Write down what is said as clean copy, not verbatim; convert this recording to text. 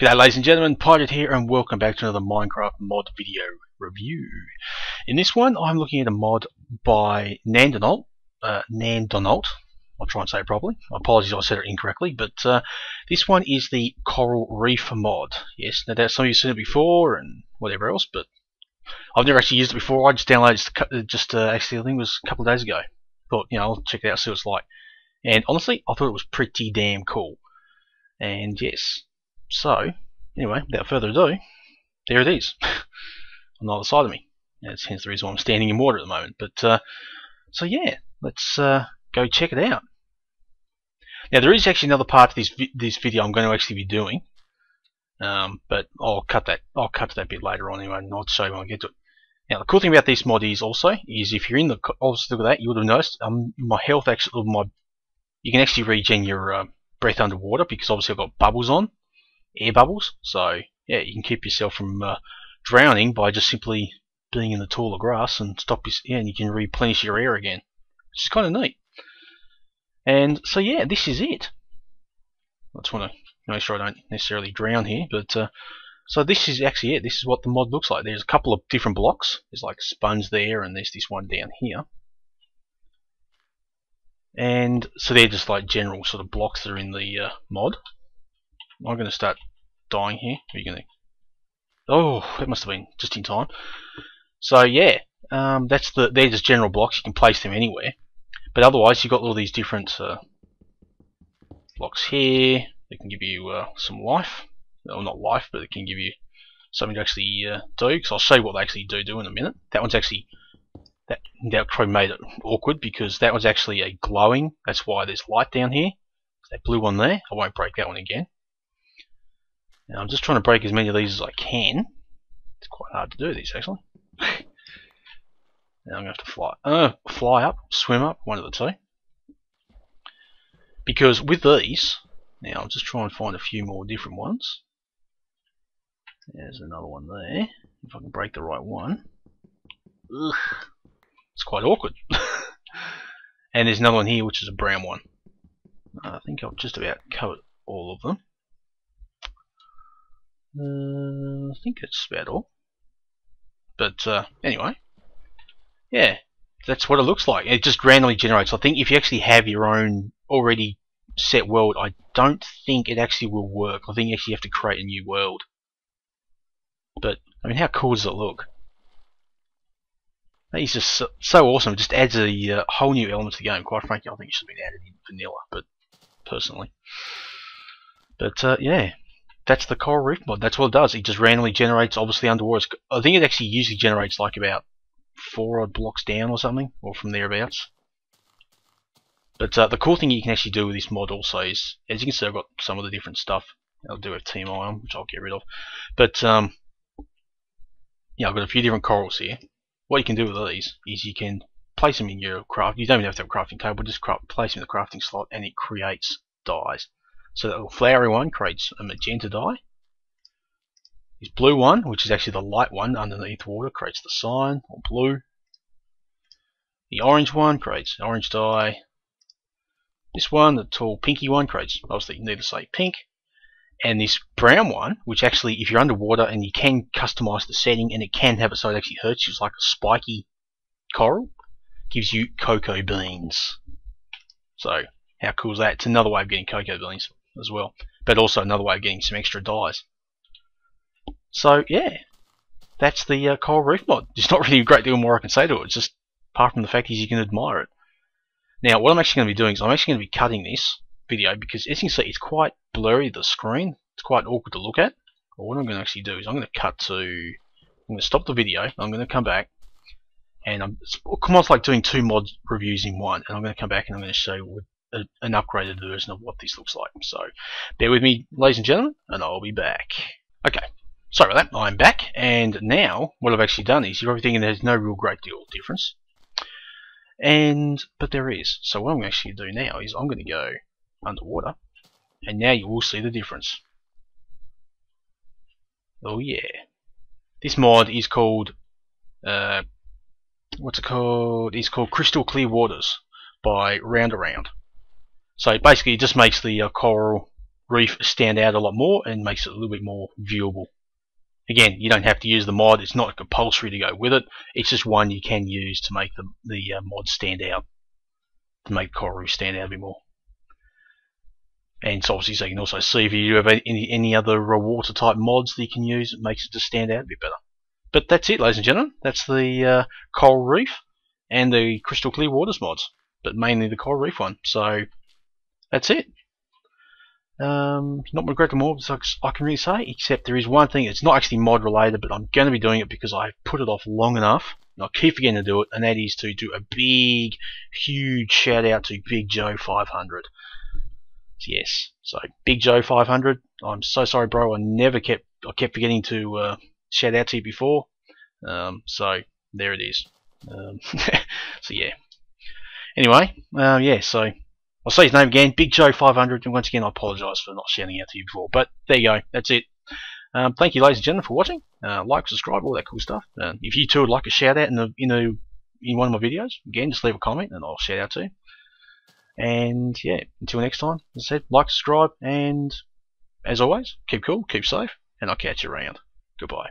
G'day ladies and gentlemen, Piedude here and welcome back to another Minecraft mod video review. In this one I'm looking at a mod by Nandonaut. I'll try and say it properly. I apologize if I said it incorrectly, but this one is the Coral Reef mod. Yes, now some of you have seen it before and whatever else, but I've never actually used it before. I just downloaded it actually I think it was a couple of days ago. Thought, I'll check it out, see what it's like. And honestly, I thought it was pretty damn cool. And yes. So, anyway, without further ado, there it is, on the other side of me. That's hence the reason why I'm standing in water at the moment. But, so yeah, let's go check it out. Now, there is actually another part to this video I'm going to actually be doing, but I'll cut to that bit later on anyway, and I'll show you when I get to it. Now, the cool thing about this mod is if you're in the, obviously look at that, you would have noticed my health actually, you can actually regen your breath underwater because obviously I've got bubbles on. Air bubbles, so yeah, you can keep yourself from drowning by just simply being in the taller grass and and you can replenish your air again, which is kind of neat. And so yeah, this is it. I just want to make sure I don't necessarily drown here, but so this is actually it. This is what the mod looks like. There's a couple of different blocks. There's like a sponge there, and there's this one down here. And so they're just like general sort of blocks that are in the mod. I'm going to start dying here. Are you going to? Oh, that must have been just in time. So yeah, they're just general blocks. You can place them anywhere. But otherwise, you've got all these different blocks here. They can give you some life. Well, not life, but it can give you something to actually do. Because I'll show you what they actually do in a minute. That one's actually that probably made it awkward because that was actually a glowing. That's why there's light down here. That blue one there. I won't break that one again. Now I'm just trying to break as many of these as I can. It's quite hard to do this actually. Now I'm going to have to fly up, swim up, one of the two. Because with these, now I'll just try and find a few more different ones. There's another one there. If I can break the right one. Ugh, it's quite awkward. And there's another one here which is a brown one. I think I've just about covered all of them. I think that's about all. But anyway, yeah, that's what it looks like. It just randomly generates. I think if you actually have your own already set world, I don't think it actually will work. I think you actually have to create a new world. But I mean, how cool does it look? That is just so awesome. It just adds a whole new element to the game. Quite frankly, I think it should have been added in vanilla, but personally. But yeah. That's the Coral Reef mod. That's what it does. It just randomly generates, obviously underwater. I think it actually usually generates like about 4 odd blocks down or something, or from thereabouts. But the cool thing you can actually do with this mod also is, as you can see, I've got some of the different stuff. I'll do have TMI on, which I'll get rid of. But yeah, I've got a few different corals here. What you can do with these is you can place them in your craft. You don't even have to have a crafting table. Just place them in the crafting slot, and it creates dyes. So that little flowery one creates a magenta dye. This blue one, which is actually the light one underneath water, creates the cyan, or blue. The orange one creates orange dye. This one, the tall pinky one, creates, obviously you need to say pink. And this brown one, which actually, if you're underwater and you can customize the setting, and it can have it so it actually hurts you, it's like a spiky coral, gives you cocoa beans. So, how cool is that? It's another way of getting cocoa beans as well, but also another way of getting some extra dyes. So yeah, that's the Coral Reef mod. There's not really a great deal more I can say to it. It's just, apart from the fact is you can admire it. Now what I'm actually going to be doing is I'm actually going to be cutting this video because as you can see it's quite blurry, the screen. It's quite awkward to look at. But what I'm going to actually do is I'm going to stop the video. I'm going to come back and it's almost like doing 2 mod reviews in one, and I'm going to come back and I'm going to show you an upgraded version of what this looks like. So bear with me ladies and gentlemen, and I'll be back. Okay, sorry about that, I'm back, and now what I've actually done is, you're probably thinking there's no real great deal of difference, but there is. So what I'm actually going to do now is I'm going to go underwater, and now you will see the difference. Oh yeah, this mod is called what's it called? It's called Crystal Clear Waters by Round Around. So basically it just makes the Coral reef stand out a lot more and makes it a little bit more viewable. Again, you don't have to use the mod. It's not compulsory to go with it. It's just one you can use to make the mod stand out, to make coral reef stand out a bit more. And so obviously, so you can also see if you have any other water type mods that you can use. It makes it just stand out a bit better. But that's it, ladies and gentlemen. That's the coral reef and the crystal clear waters mods, but mainly the coral reef one. So that's it. Not regret more I can really say, except there is one thing. It's not actually mod related, but I'm going to be doing it because I've put it off long enough, and I keep forgetting to do it, and that is to do a big, huge shout out to Big Joe 500. Yes, so Big Joe 500. I'm so sorry, bro. I kept forgetting to shout out to you before. So there it is. So yeah. Anyway, yeah. So I'll say his name again, Big Joe 500. And once again, I apologise for not shouting out to you before. But there you go. That's it. Thank you, ladies and gentlemen, for watching. Like, subscribe, all that cool stuff. If you too would like a shout out in one of my videos, again, just leave a comment and I'll shout out to you. And yeah, until next time, as I said, like, subscribe, and as always, keep cool, keep safe, and I'll catch you around. Goodbye.